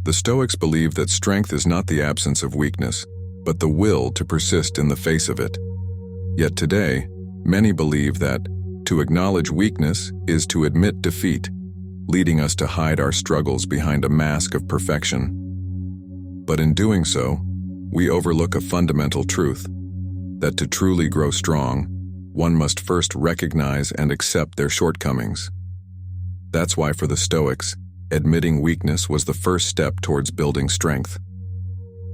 The Stoics believe that strength is not the absence of weakness, but the will to persist in the face of it. Yet today, many believe that to acknowledge weakness is to admit defeat, leading us to hide our struggles behind a mask of perfection. But in doing so, we overlook a fundamental truth, that to truly grow strong, one must first recognize and accept their shortcomings. That's why for the Stoics, admitting weakness was the first step towards building strength.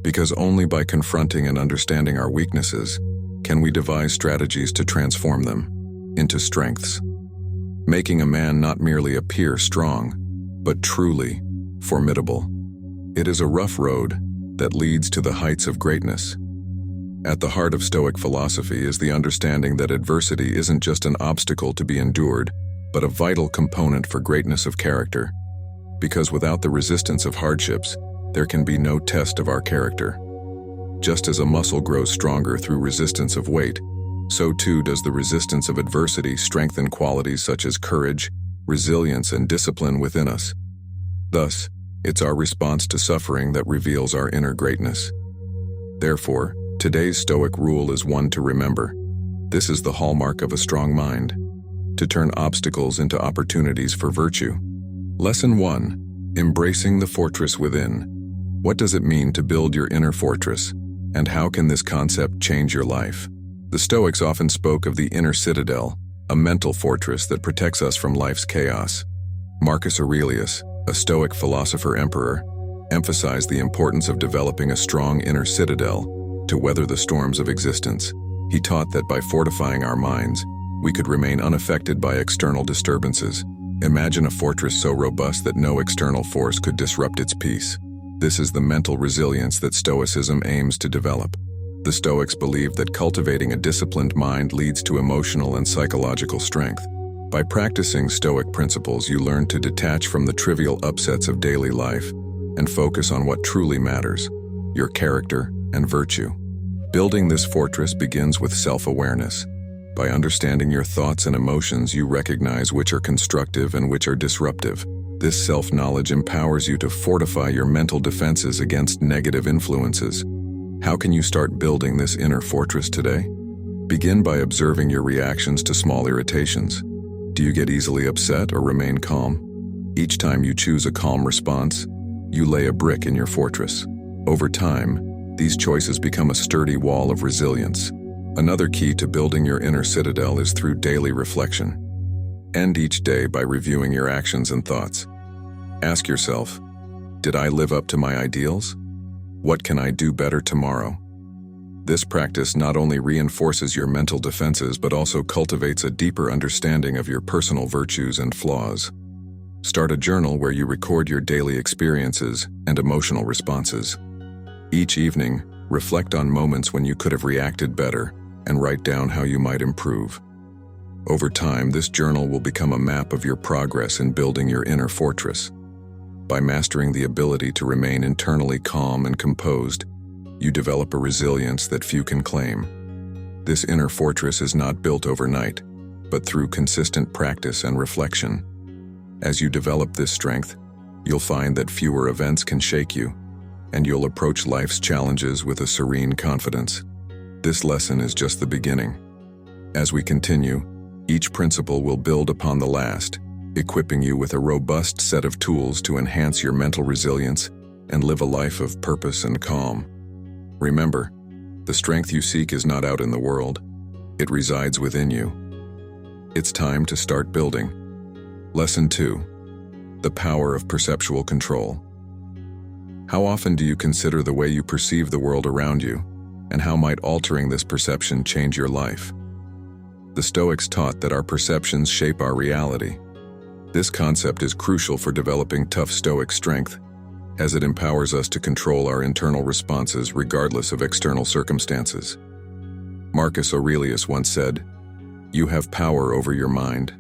Because only by confronting and understanding our weaknesses can we devise strategies to transform them into strengths, making a man not merely appear strong, but truly formidable. It is a rough road that leads to the heights of greatness. At the heart of Stoic philosophy is the understanding that adversity isn't just an obstacle to be endured, but a vital component for greatness of character. Because without the resistance of hardships, there can be no test of our character. Just as a muscle grows stronger through resistance of weight, so too does the resistance of adversity strengthen qualities such as courage, resilience, and discipline within us. Thus, it's our response to suffering that reveals our inner greatness. Therefore, today's Stoic rule is one to remember. This is the hallmark of a strong mind: to turn obstacles into opportunities for virtue. Lesson 1. Embracing the fortress within. What does it mean to build your inner fortress, and how can this concept change your life? The Stoics often spoke of the inner citadel, a mental fortress that protects us from life's chaos. Marcus Aurelius, a Stoic philosopher-emperor, emphasized the importance of developing a strong inner citadel to weather the storms of existence. He taught that by fortifying our minds, we could remain unaffected by external disturbances. Imagine a fortress so robust that no external force could disrupt its peace. This is the mental resilience that Stoicism aims to develop. The Stoics believed that cultivating a disciplined mind leads to emotional and psychological strength. By practicing Stoic principles, you learn to detach from the trivial upsets of daily life and focus on what truly matters: your character and virtue. Building this fortress begins with self-awareness. By understanding your thoughts and emotions, you recognize which are constructive and which are disruptive. This self-knowledge empowers you to fortify your mental defenses against negative influences. How can you start building this inner fortress today? Begin by observing your reactions to small irritations. Do you get easily upset or remain calm? Each time you choose a calm response, you lay a brick in your fortress. Over time, these choices become a sturdy wall of resilience. Another key to building your inner citadel is through daily reflection. End each day by reviewing your actions and thoughts. Ask yourself, did I live up to my ideals? What can I do better tomorrow? This practice not only reinforces your mental defenses but also cultivates a deeper understanding of your personal virtues and flaws. Start a journal where you record your daily experiences and emotional responses. Each evening, reflect on moments when you could have reacted better and write down how you might improve. Over time, this journal will become a map of your progress in building your inner fortress. By mastering the ability to remain internally calm and composed, you develop a resilience that few can claim. This inner fortress is not built overnight, but through consistent practice and reflection. As you develop this strength, you'll find that fewer events can shake you, and you'll approach life's challenges with a serene confidence. This lesson is just the beginning. As we continue, each principle will build upon the last, equipping you with a robust set of tools to enhance your mental resilience and live a life of purpose and calm. Remember, the strength you seek is not out in the world. It resides within you. It's time to start building. Lesson 2. The power of perceptual control. How often do you consider the way you perceive the world around you, and how might altering this perception change your life? The Stoics taught that our perceptions shape our reality. This concept is crucial for developing tough Stoic strength, as it empowers us to control our internal responses regardless of external circumstances. Marcus Aurelius once said, "You have power over your mind,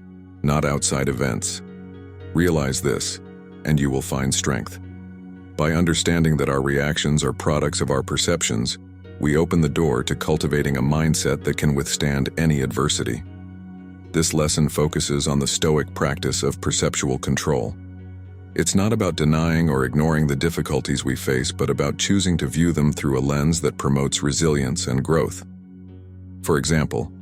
not outside events. Realize this, and you will find strength." By understanding that our reactions are products of our perceptions, we open the door to cultivating a mindset that can withstand any adversity. This lesson focuses on the Stoic practice of perceptual control. It's not about denying or ignoring the difficulties we face, but about choosing to view them through a lens that promotes resilience and growth. For example,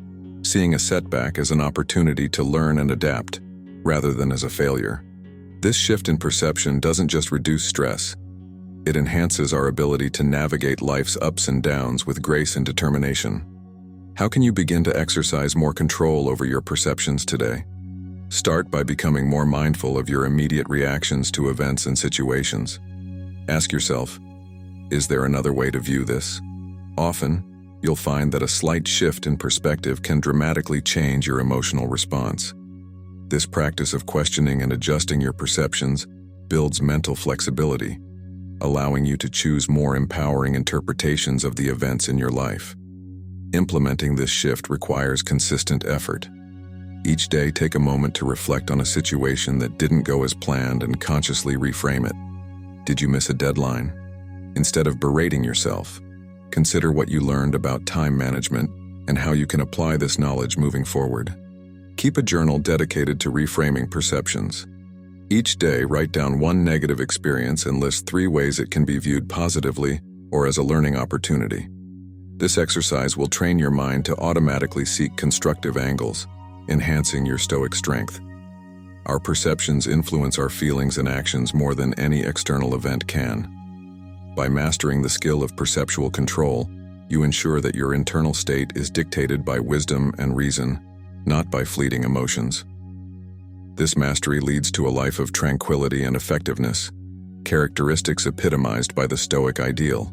seeing a setback as an opportunity to learn and adapt, rather than as a failure. This shift in perception doesn't just reduce stress, it enhances our ability to navigate life's ups and downs with grace and determination. How can you begin to exercise more control over your perceptions today? Start by becoming more mindful of your immediate reactions to events and situations. Ask yourself, is there another way to view this? Often, you'll find that a slight shift in perspective can dramatically change your emotional response. This practice of questioning and adjusting your perceptions builds mental flexibility, allowing you to choose more empowering interpretations of the events in your life. Implementing this shift requires consistent effort. Each day, take a moment to reflect on a situation that didn't go as planned and consciously reframe it. Did you miss a deadline? Instead of berating yourself, consider what you learned about time management and how you can apply this knowledge moving forward. Keep a journal dedicated to reframing perceptions. Each day, write down one negative experience and list 3 ways it can be viewed positively or as a learning opportunity. This exercise will train your mind to automatically seek constructive angles, enhancing your Stoic strength. Our perceptions influence our feelings and actions more than any external event can. By mastering the skill of perceptual control, you ensure that your internal state is dictated by wisdom and reason, not by fleeting emotions. This mastery leads to a life of tranquility and effectiveness, characteristics epitomized by the Stoic ideal.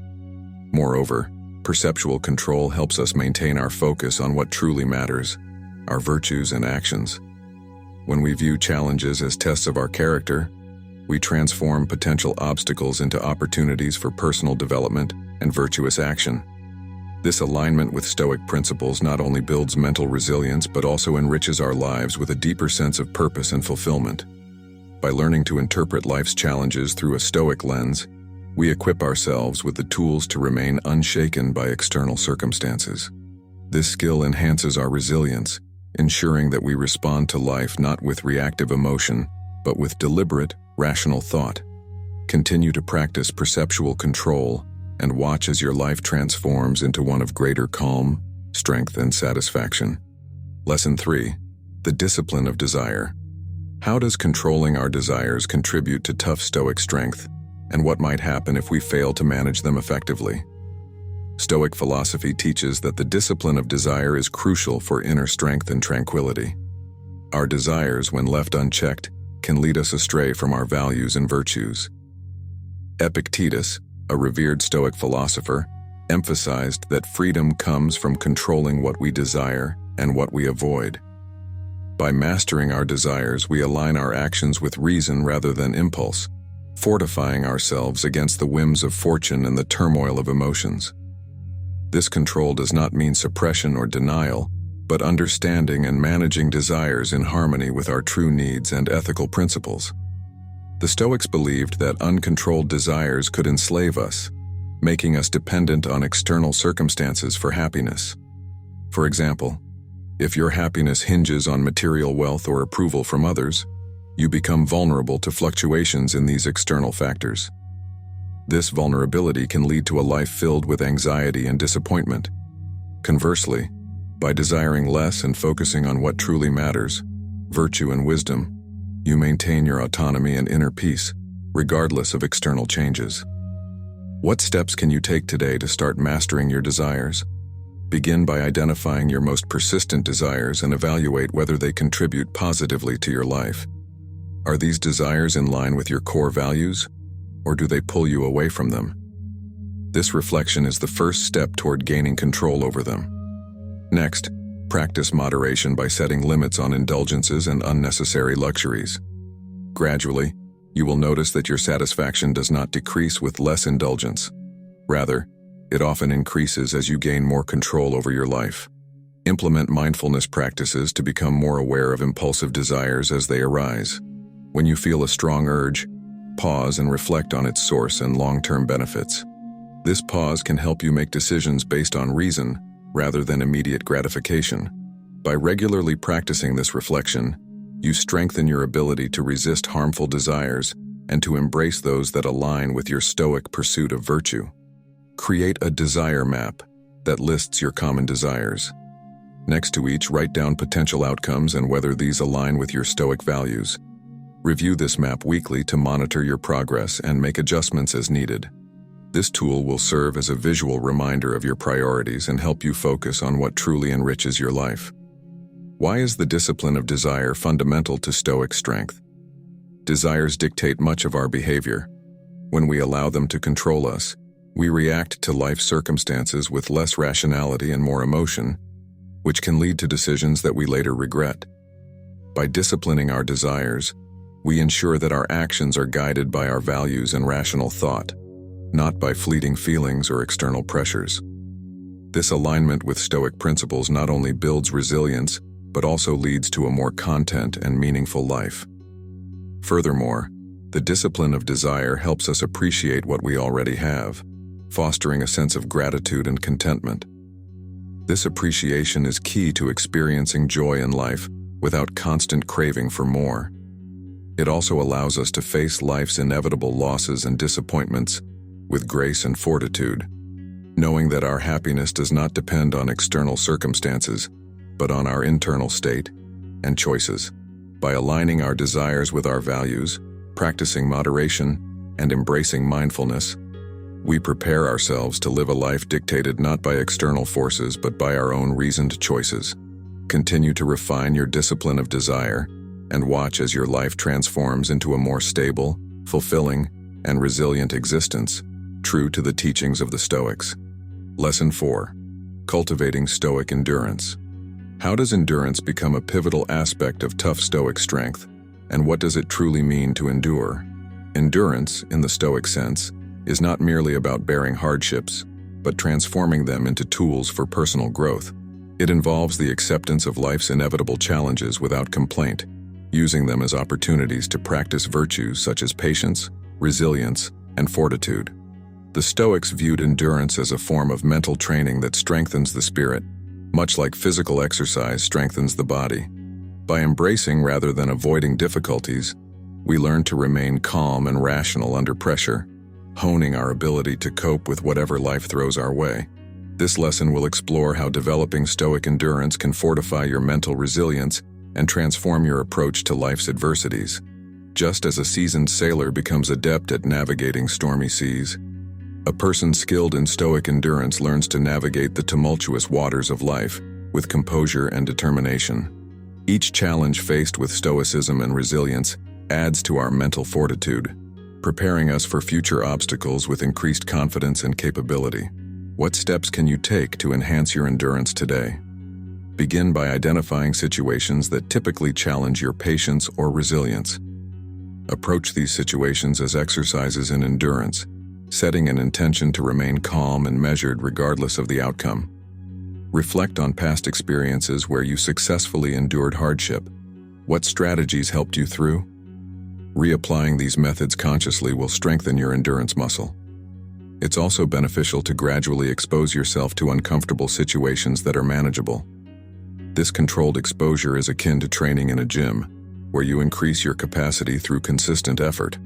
Moreover, perceptual control helps us maintain our focus on what truly matters, our virtues and actions. When we view challenges as tests of our character, we transform potential obstacles into opportunities for personal development and virtuous action. This alignment with Stoic principles not only builds mental resilience but also enriches our lives with a deeper sense of purpose and fulfillment. By learning to interpret life's challenges through a Stoic lens, we equip ourselves with the tools to remain unshaken by external circumstances. This skill enhances our resilience, ensuring that we respond to life not with reactive emotion, but with deliberate, rational thought. Continue to practice perceptual control and watch as your life transforms into one of greater calm, strength, and satisfaction. Lesson 3. The discipline of desire. How does controlling our desires contribute to tough Stoic strength, and what might happen if we fail to manage them effectively? Stoic philosophy teaches that the discipline of desire is crucial for inner strength and tranquility. Our desires, when left unchecked, can lead us astray from our values and virtues. Epictetus, a revered Stoic philosopher, emphasized that freedom comes from controlling what we desire and what we avoid. By mastering our desires, we align our actions with reason rather than impulse, fortifying ourselves against the whims of fortune and the turmoil of emotions. This control does not mean suppression or denial, but understanding and managing desires in harmony with our true needs and ethical principles. The Stoics believed that uncontrolled desires could enslave us, making us dependent on external circumstances for happiness. For example, if your happiness hinges on material wealth or approval from others, you become vulnerable to fluctuations in these external factors. This vulnerability can lead to a life filled with anxiety and disappointment. Conversely, by desiring less and focusing on what truly matters, virtue and wisdom, you maintain your autonomy and inner peace, regardless of external changes. What steps can you take today to start mastering your desires? Begin by identifying your most persistent desires and evaluate whether they contribute positively to your life. Are these desires in line with your core values, or do they pull you away from them? This reflection is the first step toward gaining control over them. Next, practice moderation by setting limits on indulgences and unnecessary luxuries. Gradually, you will notice that your satisfaction does not decrease with less indulgence. Rather, it often increases as you gain more control over your life. Implement mindfulness practices to become more aware of impulsive desires as they arise. When you feel a strong urge, pause and reflect on its source and long-term benefits. This pause can help you make decisions based on reason rather than immediate gratification. By regularly practicing this reflection, you strengthen your ability to resist harmful desires and to embrace those that align with your Stoic pursuit of virtue. Create a desire map that lists your common desires. Next to each, write down potential outcomes and whether these align with your Stoic values. Review this map weekly to monitor your progress and make adjustments as needed. This tool will serve as a visual reminder of your priorities and help you focus on what truly enriches your life. Why is the discipline of desire fundamental to Stoic strength? Desires dictate much of our behavior. When we allow them to control us, we react to life circumstances with less rationality and more emotion, which can lead to decisions that we later regret. By disciplining our desires, we ensure that our actions are guided by our values and rational thought, not by fleeting feelings or external pressures. This alignment with Stoic principles not only builds resilience, but also leads to a more content and meaningful life. Furthermore, the discipline of desire helps us appreciate what we already have, fostering a sense of gratitude and contentment. This appreciation is key to experiencing joy in life without constant craving for more. It also allows us to face life's inevitable losses and disappointments with grace and fortitude, knowing that our happiness does not depend on external circumstances, but on our internal state and choices. By aligning our desires with our values, practicing moderation, and embracing mindfulness, we prepare ourselves to live a life dictated not by external forces but by our own reasoned choices. Continue to refine your discipline of desire and watch as your life transforms into a more stable, fulfilling, and resilient existence, true to the teachings of the Stoics. Lesson 4. Cultivating Stoic Endurance. How does endurance become a pivotal aspect of tough Stoic strength, and what does it truly mean to endure? Endurance, in the Stoic sense, is not merely about bearing hardships, but transforming them into tools for personal growth. It involves the acceptance of life's inevitable challenges without complaint, using them as opportunities to practice virtues such as patience, resilience, and fortitude. The Stoics viewed endurance as a form of mental training that strengthens the spirit, much like physical exercise strengthens the body. By embracing rather than avoiding difficulties, we learn to remain calm and rational under pressure, honing our ability to cope with whatever life throws our way. This lesson will explore how developing Stoic endurance can fortify your mental resilience and transform your approach to life's adversities. Just as a seasoned sailor becomes adept at navigating stormy seas, a person skilled in Stoic endurance learns to navigate the tumultuous waters of life with composure and determination. Each challenge faced with stoicism and resilience adds to our mental fortitude, preparing us for future obstacles with increased confidence and capability. What steps can you take to enhance your endurance today? Begin by identifying situations that typically challenge your patience or resilience. Approach these situations as exercises in endurance, setting an intention to remain calm and measured regardless of the outcome. Reflect on past experiences where you successfully endured hardship. What strategies helped you through? Reapplying these methods consciously will strengthen your endurance muscle. It's also beneficial to gradually expose yourself to uncomfortable situations that are manageable. This controlled exposure is akin to training in a gym, where you increase your capacity through consistent effort.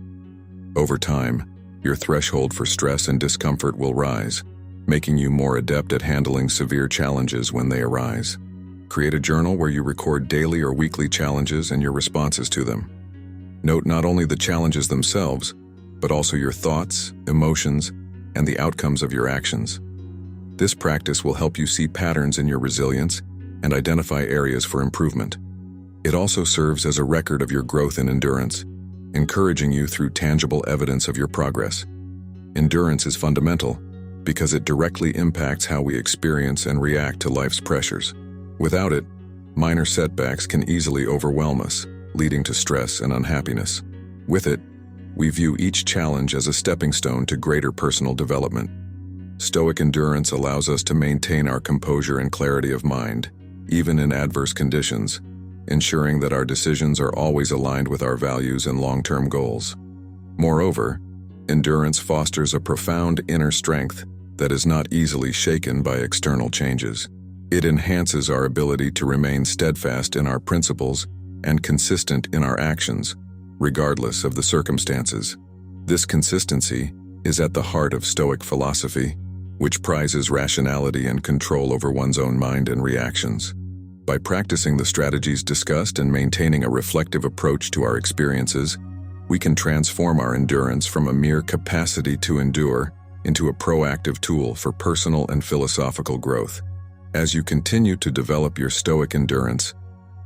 Over time, your threshold for stress and discomfort will rise, making you more adept at handling severe challenges when they arise. Create a journal where you record daily or weekly challenges and your responses to them. Note not only the challenges themselves, but also your thoughts, emotions, and the outcomes of your actions. This practice will help you see patterns in your resilience and identify areas for improvement. It also serves as a record of your growth in endurance, encouraging you through tangible evidence of your progress. Endurance is fundamental because it directly impacts how we experience and react to life's pressures. Without it, minor setbacks can easily overwhelm us, leading to stress and unhappiness. With it, we view each challenge as a stepping stone to greater personal development. Stoic endurance allows us to maintain our composure and clarity of mind, even in adverse conditions, ensuring that our decisions are always aligned with our values and long-term goals. Moreover, endurance fosters a profound inner strength that is not easily shaken by external changes. It enhances our ability to remain steadfast in our principles and consistent in our actions, regardless of the circumstances. This consistency is at the heart of Stoic philosophy, which prizes rationality and control over one's own mind and reactions. By practicing the strategies discussed and maintaining a reflective approach to our experiences, we can transform our endurance from a mere capacity to endure into a proactive tool for personal and philosophical growth. As you continue to develop your Stoic endurance,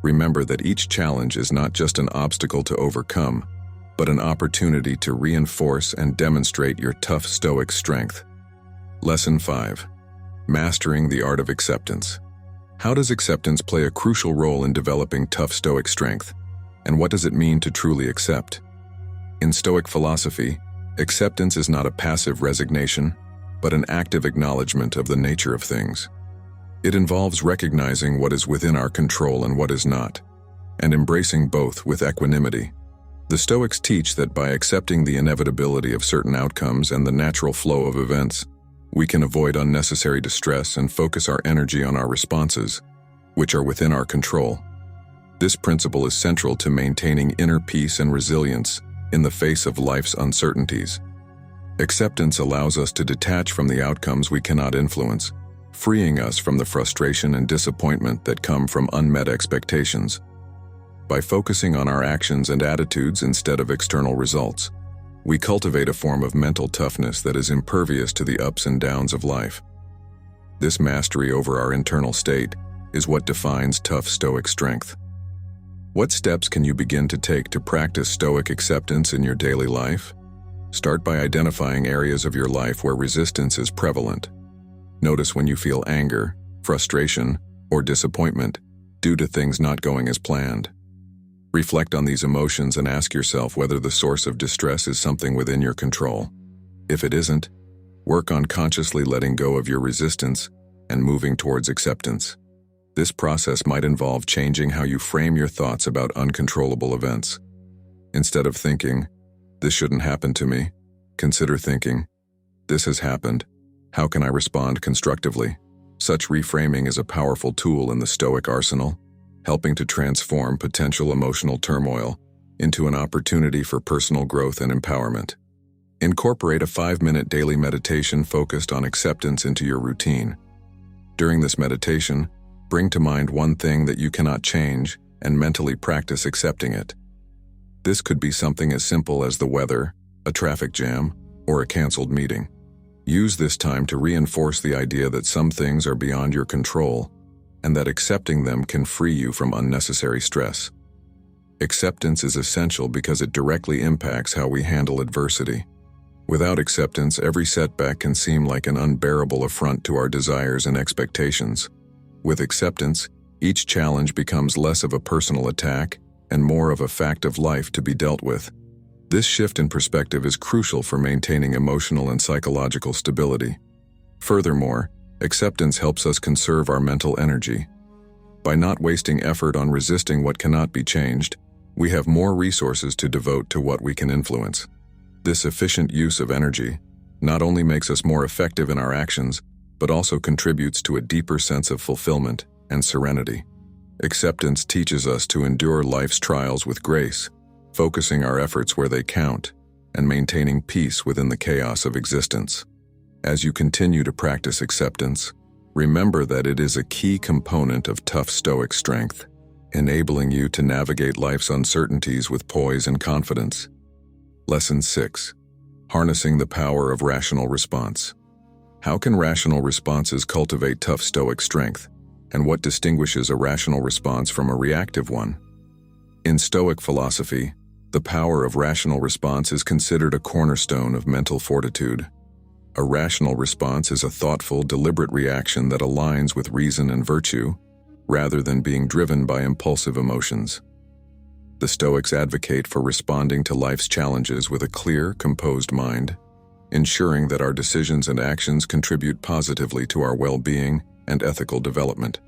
remember that each challenge is not just an obstacle to overcome, but an opportunity to reinforce and demonstrate your tough Stoic strength. Lesson 5. Mastering the art of acceptance. How does acceptance play a crucial role in developing tough Stoic strength? And what does it mean to truly accept? In Stoic philosophy, acceptance is not a passive resignation, but an active acknowledgement of the nature of things. It involves recognizing what is within our control and what is not, and embracing both with equanimity. The Stoics teach that by accepting the inevitability of certain outcomes and the natural flow of events, we can avoid unnecessary distress and focus our energy on our responses, which are within our control. This principle is central to maintaining inner peace and resilience in the face of life's uncertainties. Acceptance allows us to detach from the outcomes we cannot influence, freeing us from the frustration and disappointment that come from unmet expectations. By focusing on our actions and attitudes instead of external results, we cultivate a form of mental toughness that is impervious to the ups and downs of life. This mastery over our internal state is what defines tough Stoic strength. What steps can you begin to take to practice Stoic acceptance in your daily life? Start by identifying areas of your life where resistance is prevalent. Notice when you feel anger, frustration, or disappointment due to things not going as planned. Reflect on these emotions and ask yourself whether the source of distress is something within your control. If it isn't, work on consciously letting go of your resistance and moving towards acceptance. This process might involve changing how you frame your thoughts about uncontrollable events. Instead of thinking, "This shouldn't happen to me," consider thinking, "This has happened. How can I respond constructively?" Such reframing is a powerful tool in the Stoic arsenal, helping to transform potential emotional turmoil into an opportunity for personal growth and empowerment. Incorporate a 5-minute daily meditation focused on acceptance into your routine. During this meditation, bring to mind one thing that you cannot change and mentally practice accepting it. This could be something as simple as the weather, a traffic jam, or a canceled meeting. Use this time to reinforce the idea that some things are beyond your control and that accepting them can free you from unnecessary stress. Acceptance is essential because it directly impacts how we handle adversity. Without acceptance, every setback can seem like an unbearable affront to our desires and expectations. With acceptance, each challenge becomes less of a personal attack and more of a fact of life to be dealt with. This shift in perspective is crucial for maintaining emotional and psychological stability. Furthermore, acceptance helps us conserve our mental energy. By not wasting effort on resisting what cannot be changed, we have more resources to devote to what we can influence. This efficient use of energy not only makes us more effective in our actions, but also contributes to a deeper sense of fulfillment and serenity. Acceptance teaches us to endure life's trials with grace, focusing our efforts where they count, and maintaining peace within the chaos of existence. As you continue to practice acceptance, remember that it is a key component of tough Stoic strength, enabling you to navigate life's uncertainties with poise and confidence. Lesson 6. Harnessing the power of rational response. How can rational responses cultivate tough Stoic strength, and what distinguishes a rational response from a reactive one? In Stoic philosophy, the power of rational response is considered a cornerstone of mental fortitude. A rational response is a thoughtful, deliberate reaction that aligns with reason and virtue, rather than being driven by impulsive emotions. The Stoics advocate for responding to life's challenges with a clear, composed mind, ensuring that our decisions and actions contribute positively to our well-being and ethical development.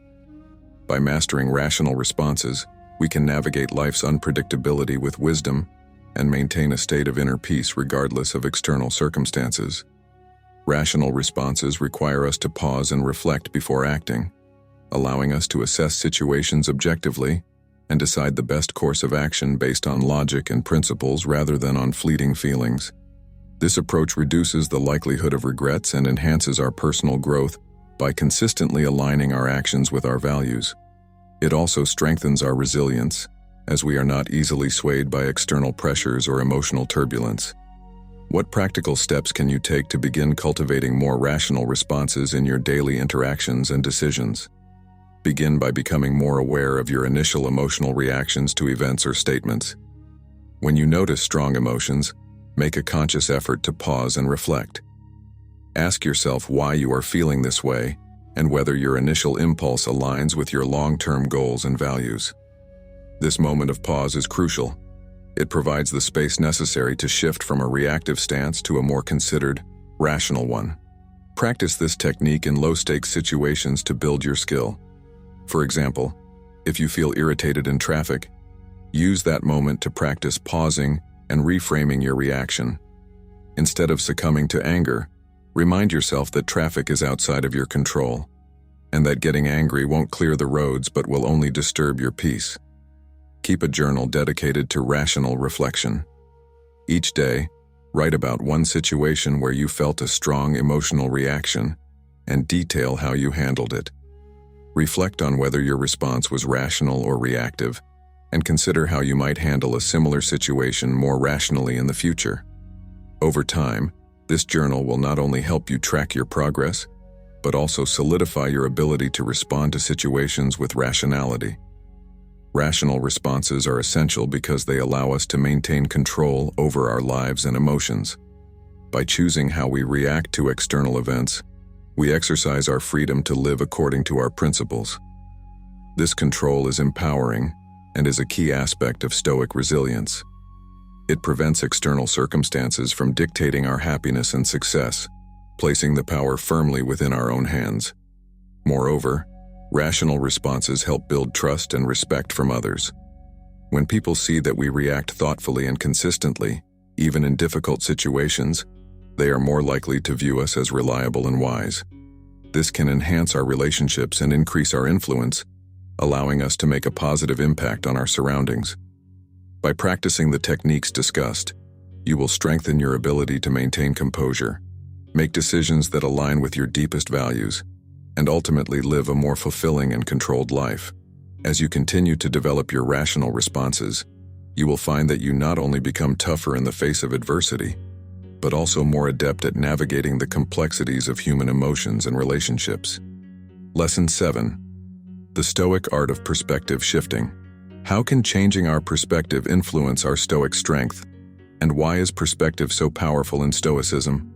By mastering rational responses, we can navigate life's unpredictability with wisdom and maintain a state of inner peace regardless of external circumstances. Rational responses require us to pause and reflect before acting, allowing us to assess situations objectively and decide the best course of action based on logic and principles rather than on fleeting feelings. This approach reduces the likelihood of regrets and enhances our personal growth by consistently aligning our actions with our values. It also strengthens our resilience, as we are not easily swayed by external pressures or emotional turbulence. What practical steps can you take to begin cultivating more rational responses in your daily interactions and decisions? Begin by becoming more aware of your initial emotional reactions to events or statements. When you notice strong emotions, make a conscious effort to pause and reflect. Ask yourself why you are feeling this way and whether your initial impulse aligns with your long-term goals and values. This moment of pause is crucial. It provides the space necessary to shift from a reactive stance to a more considered, rational one. Practice this technique in low-stakes situations to build your skill. For example, if you feel irritated in traffic, use that moment to practice pausing and reframing your reaction. Instead of succumbing to anger, remind yourself that traffic is outside of your control, and that getting angry won't clear the roads but will only disturb your peace. Keep a journal dedicated to rational reflection. Each day, write about one situation where you felt a strong emotional reaction and detail how you handled it. Reflect on whether your response was rational or reactive, and consider how you might handle a similar situation more rationally in the future. Over time, this journal will not only help you track your progress, but also solidify your ability to respond to situations with rationality. Rational responses are essential because they allow us to maintain control over our lives and emotions. By choosing how we react to external events, we exercise our freedom to live according to our principles. This control is empowering and is a key aspect of Stoic resilience. It prevents external circumstances from dictating our happiness and success, placing the power firmly within our own hands. Moreover, rational responses help build trust and respect from others. When people see that we react thoughtfully and consistently, even in difficult situations, they are more likely to view us as reliable and wise. This can enhance our relationships and increase our influence, allowing us to make a positive impact on our surroundings. By practicing the techniques discussed, you will strengthen your ability to maintain composure, make decisions that align with your deepest values, and ultimately live a more fulfilling and controlled life. As you continue to develop your rational responses, you will find that you not only become tougher in the face of adversity, but also more adept at navigating the complexities of human emotions and relationships. Lesson 7. The Stoic Art of Perspective Shifting. How can changing our perspective influence our Stoic strength? And why is perspective so powerful in Stoicism?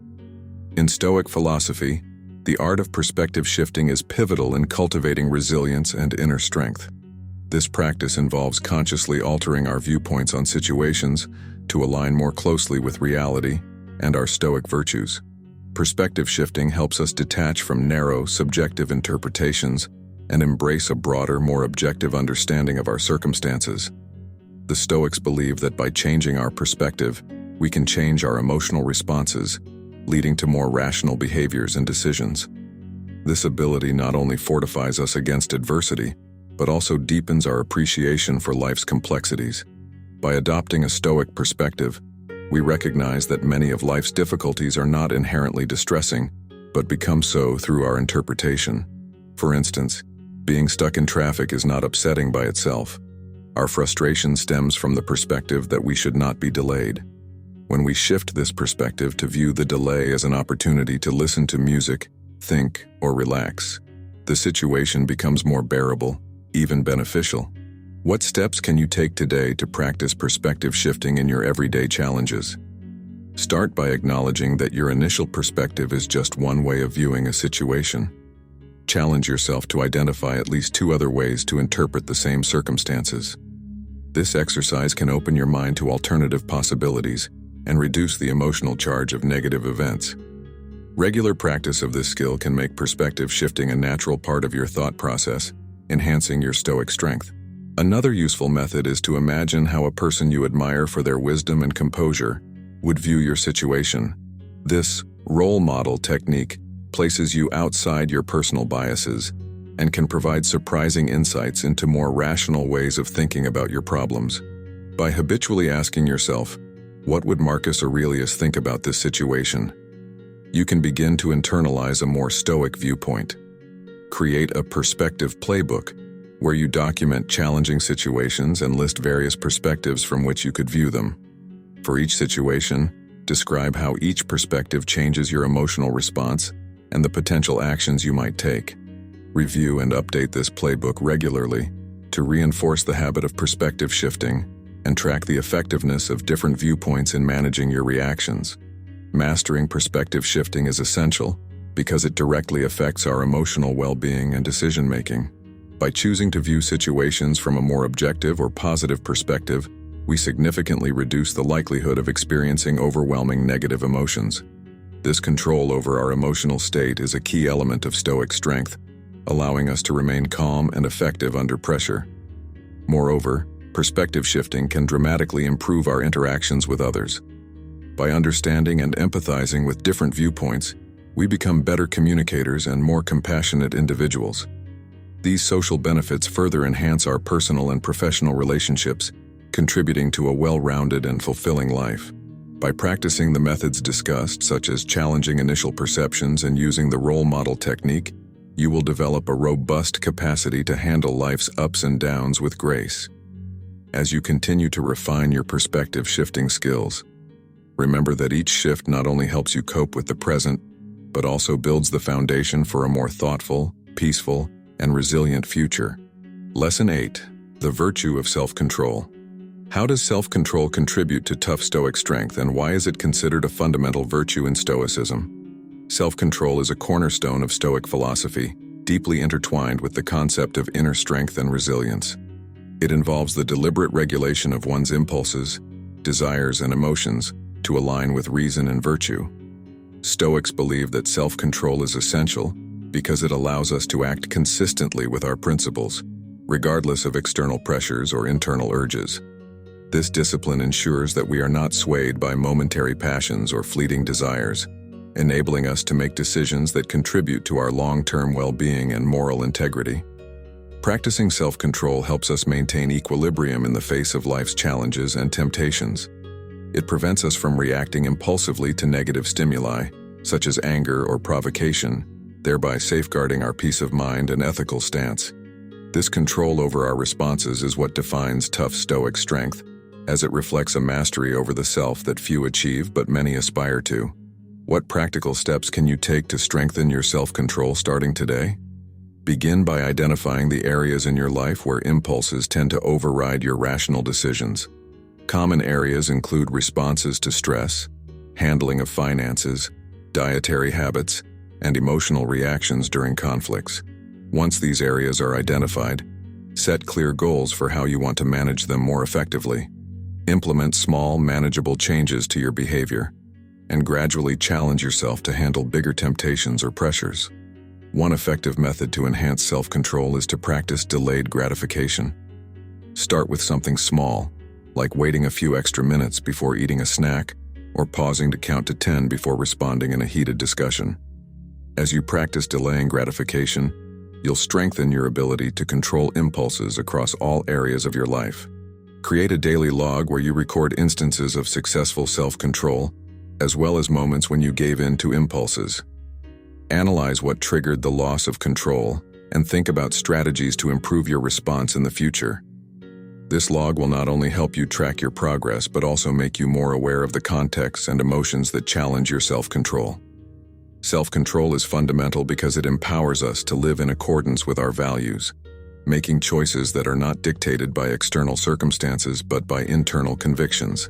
In Stoic philosophy, the art of perspective shifting is pivotal in cultivating resilience and inner strength. This practice involves consciously altering our viewpoints on situations to align more closely with reality and our Stoic virtues. Perspective shifting helps us detach from narrow, subjective interpretations and embrace a broader, more objective understanding of our circumstances. The Stoics believe that by changing our perspective, we can change our emotional responses, leading to more rational behaviors and decisions. This ability not only fortifies us against adversity, but also deepens our appreciation for life's complexities. By adopting a Stoic perspective, we recognize that many of life's difficulties are not inherently distressing, but become so through our interpretation. For instance, being stuck in traffic is not upsetting by itself. Our frustration stems from the perspective that we should not be delayed. When we shift this perspective to view the delay as an opportunity to listen to music, think, or relax, the situation becomes more bearable, even beneficial. What steps can you take today to practice perspective shifting in your everyday challenges? Start by acknowledging that your initial perspective is just one way of viewing a situation. Challenge yourself to identify at least 2 other ways to interpret the same circumstances. This exercise can open your mind to alternative possibilities and reduce the emotional charge of negative events. Regular practice of this skill can make perspective shifting a natural part of your thought process, enhancing your Stoic strength. Another useful method is to imagine how a person you admire for their wisdom and composure would view your situation. This role model technique places you outside your personal biases and can provide surprising insights into more rational ways of thinking about your problems. By habitually asking yourself, "What would Marcus Aurelius think about this situation?" you can begin to internalize a more Stoic viewpoint. Create a perspective playbook, where you document challenging situations and list various perspectives from which you could view them. For each situation, describe how each perspective changes your emotional response and the potential actions you might take. Review and update this playbook regularly to reinforce the habit of perspective shifting and track the effectiveness of different viewpoints in managing your reactions. Mastering perspective shifting is essential because it directly affects our emotional well-being and decision-making. By choosing to view situations from a more objective or positive perspective, we significantly reduce the likelihood of experiencing overwhelming negative emotions. This control over our emotional state is a key element of Stoic strength, allowing us to remain calm and effective under pressure. Moreover, perspective shifting can dramatically improve our interactions with others. By understanding and empathizing with different viewpoints, we become better communicators and more compassionate individuals. These social benefits further enhance our personal and professional relationships, contributing to a well-rounded and fulfilling life. By practicing the methods discussed, such as challenging initial perceptions and using the role model technique, you will develop a robust capacity to handle life's ups and downs with grace. As you continue to refine your perspective shifting skills, remember that each shift not only helps you cope with the present, but also builds the foundation for a more thoughtful, peaceful, and resilient future. Lesson 8. The virtue of self-control. How does self-control contribute to tough Stoic strength, and why is it considered a fundamental virtue in Stoicism? Self-control is a cornerstone of Stoic philosophy, deeply intertwined with the concept of inner strength and resilience. It involves the deliberate regulation of one's impulses, desires, and emotions to align with reason and virtue. Stoics believe that self-control is essential because it allows us to act consistently with our principles, regardless of external pressures or internal urges. This discipline ensures that we are not swayed by momentary passions or fleeting desires, enabling us to make decisions that contribute to our long-term well-being and moral integrity. Practicing self-control helps us maintain equilibrium in the face of life's challenges and temptations. It prevents us from reacting impulsively to negative stimuli, such as anger or provocation, thereby safeguarding our peace of mind and ethical stance. This control over our responses is what defines tough Stoic strength, as it reflects a mastery over the self that few achieve but many aspire to. What practical steps can you take to strengthen your self-control starting today? Begin by identifying the areas in your life where impulses tend to override your rational decisions. Common areas include responses to stress, handling of finances, dietary habits, and emotional reactions during conflicts. Once these areas are identified, set clear goals for how you want to manage them more effectively. Implement small, manageable changes to your behavior, and gradually challenge yourself to handle bigger temptations or pressures. One effective method to enhance self-control is to practice delayed gratification. Start with something small, like waiting a few extra minutes before eating a snack or pausing to count to 10 before responding in a heated discussion. As you practice delaying gratification, you'll strengthen your ability to control impulses across all areas of your life. Create a daily log where you record instances of successful self-control, as well as moments when you gave in to impulses. Analyze what triggered the loss of control and think about strategies to improve your response in the future. This log will not only help you track your progress, but also make you more aware of the contexts and emotions that challenge your self-control. Self-control is fundamental because it empowers us to live in accordance with our values, making choices that are not dictated by external circumstances but by internal convictions.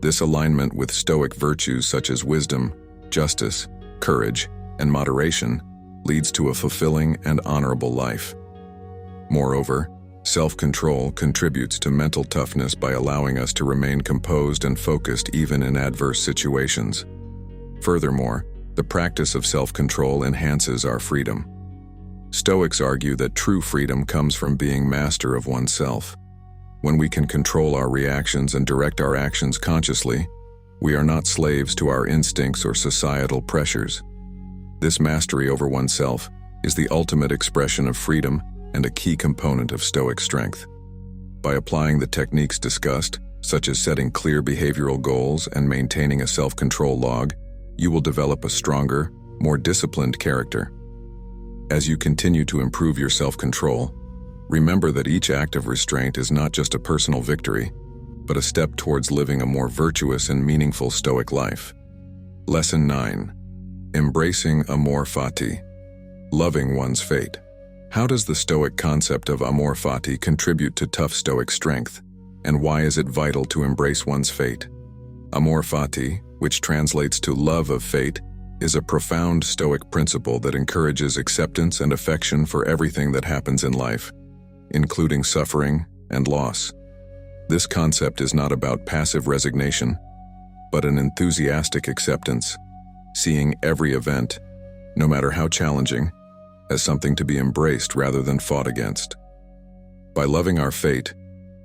This alignment with Stoic virtues such as wisdom, justice, courage, and moderation leads to a fulfilling and honorable life. Moreover, self-control contributes to mental toughness by allowing us to remain composed and focused even in adverse situations. Furthermore, the practice of self-control enhances our freedom. Stoics argue that true freedom comes from being master of oneself. When we can control our reactions and direct our actions consciously, we are not slaves to our instincts or societal pressures. This mastery over oneself is the ultimate expression of freedom and a key component of Stoic strength. By applying the techniques discussed, such as setting clear behavioral goals and maintaining a self-control log, you will develop a stronger, more disciplined character. As you continue to improve your self-control, remember that each act of restraint is not just a personal victory, but a step towards living a more virtuous and meaningful Stoic life. Lesson 9. Embracing Amor Fati. Loving one's fate. How does the Stoic concept of Amor Fati contribute to tough Stoic strength, and why is it vital to embrace one's fate? Amor Fati, which translates to love of fate, is a profound Stoic principle that encourages acceptance and affection for everything that happens in life, including suffering and loss. This concept is not about passive resignation, but an enthusiastic acceptance, seeing every event, no matter how challenging, as something to be embraced rather than fought against. By loving our fate,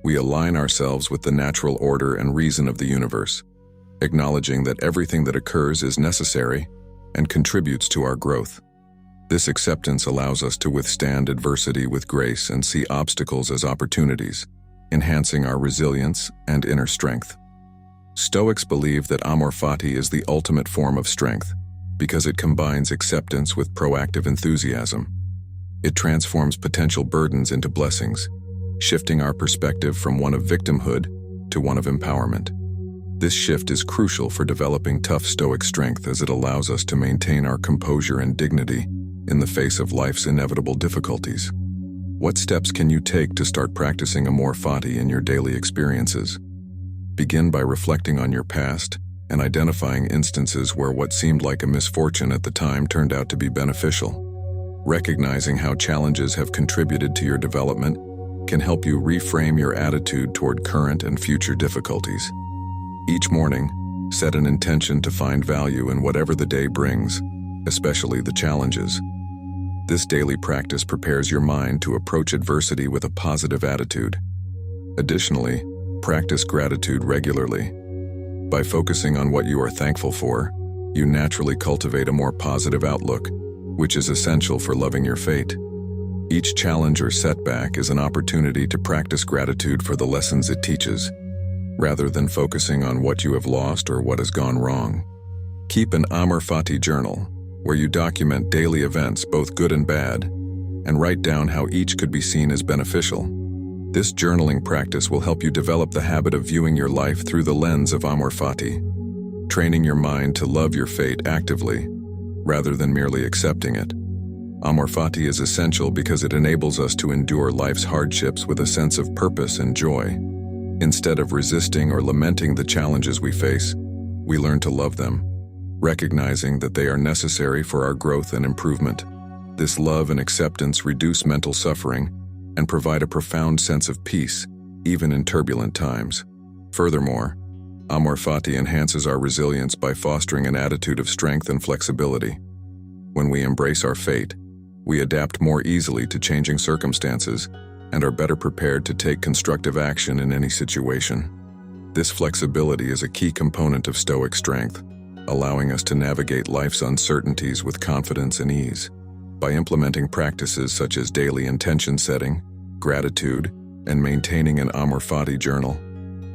we align ourselves with the natural order and reason of the universe, acknowledging that everything that occurs is necessary and contributes to our growth. This acceptance allows us to withstand adversity with grace and see obstacles as opportunities, enhancing our resilience and inner strength. Stoics believe that Amor Fati is the ultimate form of strength because it combines acceptance with proactive enthusiasm. It transforms potential burdens into blessings, shifting our perspective from one of victimhood to one of empowerment. This shift is crucial for developing tough Stoic strength as it allows us to maintain our composure and dignity in the face of life's inevitable difficulties. What steps can you take to start practicing Amor Fati in your daily experiences? Begin by reflecting on your past and identifying instances where what seemed like a misfortune at the time turned out to be beneficial. Recognizing how challenges have contributed to your development can help you reframe your attitude toward current and future difficulties. Each morning, set an intention to find value in whatever the day brings, especially the challenges. This daily practice prepares your mind to approach adversity with a positive attitude. Additionally, practice gratitude regularly. By focusing on what you are thankful for, you naturally cultivate a more positive outlook, which is essential for loving your fate. Each challenge or setback is an opportunity to practice gratitude for the lessons it teaches, rather than focusing on what you have lost or what has gone wrong. Keep an Amor Fati journal, where you document daily events, both good and bad, and write down how each could be seen as beneficial. This journaling practice will help you develop the habit of viewing your life through the lens of Amor Fati, training your mind to love your fate actively, rather than merely accepting it. Amor Fati is essential because it enables us to endure life's hardships with a sense of purpose and joy. Instead of resisting or lamenting the challenges we face, we learn to love them, recognizing that they are necessary for our growth and improvement. This love and acceptance reduce mental suffering and provide a profound sense of peace, even in turbulent times. Furthermore, Amor Fati enhances our resilience by fostering an attitude of strength and flexibility. When we embrace our fate, we adapt more easily to changing circumstances and are better prepared to take constructive action in any situation. This flexibility is a key component of Stoic strength, allowing us to navigate life's uncertainties with confidence and ease. By implementing practices such as daily intention setting, gratitude, and maintaining an Amor Fati journal,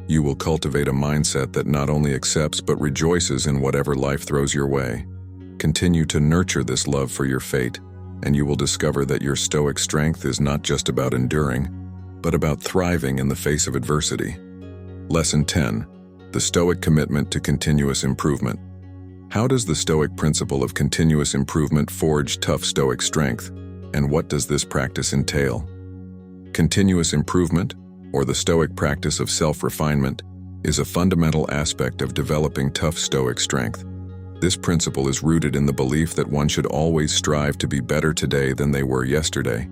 you will cultivate a mindset that not only accepts but rejoices in whatever life throws your way. Continue to nurture this love for your fate, and you will discover that your Stoic strength is not just about enduring, but about thriving in the face of adversity. Lesson 10. The Stoic commitment to continuous improvement. How does the Stoic principle of continuous improvement forge tough Stoic strength, and what does this practice entail? Continuous improvement, or the Stoic practice of self-refinement, is a fundamental aspect of developing tough Stoic strength. This principle is rooted in the belief that one should always strive to be better today than they were yesterday.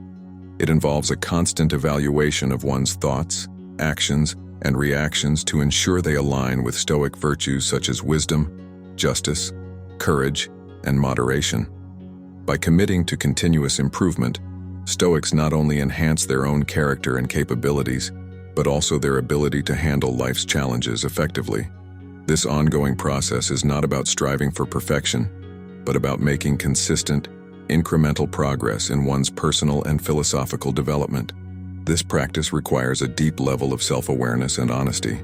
It involves a constant evaluation of one's thoughts, actions, and reactions to ensure they align with Stoic virtues such as wisdom, justice, courage, and moderation. By committing to continuous improvement, Stoics not only enhance their own character and capabilities, but also their ability to handle life's challenges effectively. This ongoing process is not about striving for perfection, but about making consistent, incremental progress in one's personal and philosophical development. This practice requires a deep level of self-awareness and honesty.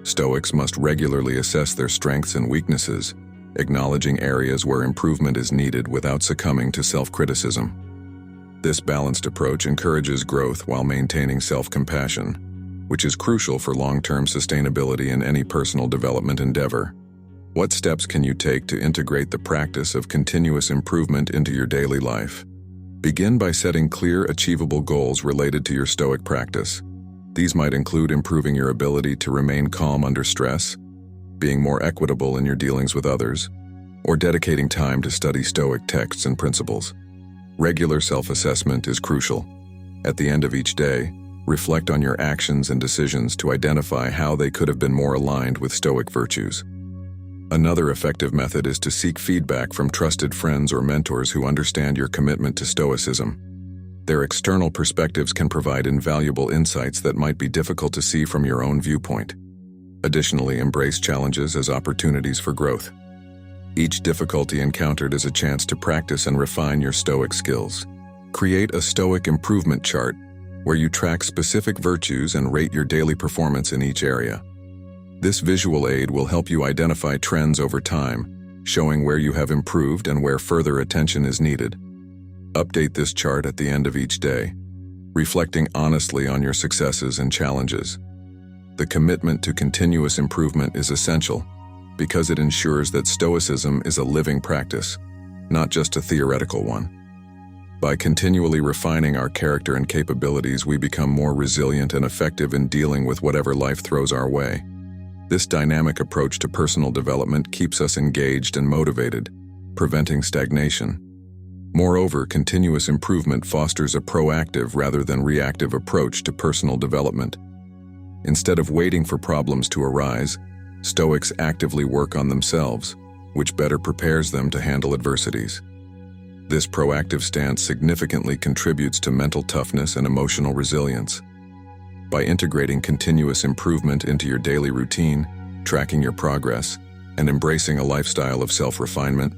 Stoics must regularly assess their strengths and weaknesses, acknowledging areas where improvement is needed without succumbing to self-criticism. This balanced approach encourages growth while maintaining self-compassion, which is crucial for long-term sustainability in any personal development endeavor. What steps can you take to integrate the practice of continuous improvement into your daily life? Begin by setting clear, achievable goals related to your Stoic practice. These might include improving your ability to remain calm under stress, being more equitable in your dealings with others, or dedicating time to study Stoic texts and principles. Regular self-assessment is crucial. At the end of each day, reflect on your actions and decisions to identify how they could have been more aligned with Stoic virtues. Another effective method is to seek feedback from trusted friends or mentors who understand your commitment to Stoicism. Their external perspectives can provide invaluable insights that might be difficult to see from your own viewpoint. Additionally, embrace challenges as opportunities for growth. Each difficulty encountered is a chance to practice and refine your Stoic skills. Create a Stoic improvement chart where you track specific virtues and rate your daily performance in each area. This visual aid will help you identify trends over time, showing where you have improved and where further attention is needed. Update this chart at the end of each day, reflecting honestly on your successes and challenges. The commitment to continuous improvement is essential because it ensures that Stoicism is a living practice, not just a theoretical one. By continually refining our character and capabilities, we become more resilient and effective in dealing with whatever life throws our way. This dynamic approach to personal development keeps us engaged and motivated, preventing stagnation. Moreover, continuous improvement fosters a proactive rather than reactive approach to personal development. Instead of waiting for problems to arise, Stoics actively work on themselves, which better prepares them to handle adversities. This proactive stance significantly contributes to mental toughness and emotional resilience. By integrating continuous improvement into your daily routine, tracking your progress, and embracing a lifestyle of self-refinement,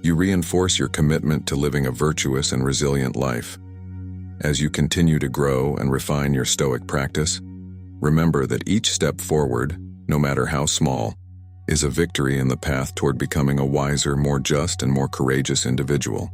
you reinforce your commitment to living a virtuous and resilient life. As you continue to grow and refine your Stoic practice, remember that each step forward, no matter how small, is a victory in the path toward becoming a wiser, more just, and more courageous individual.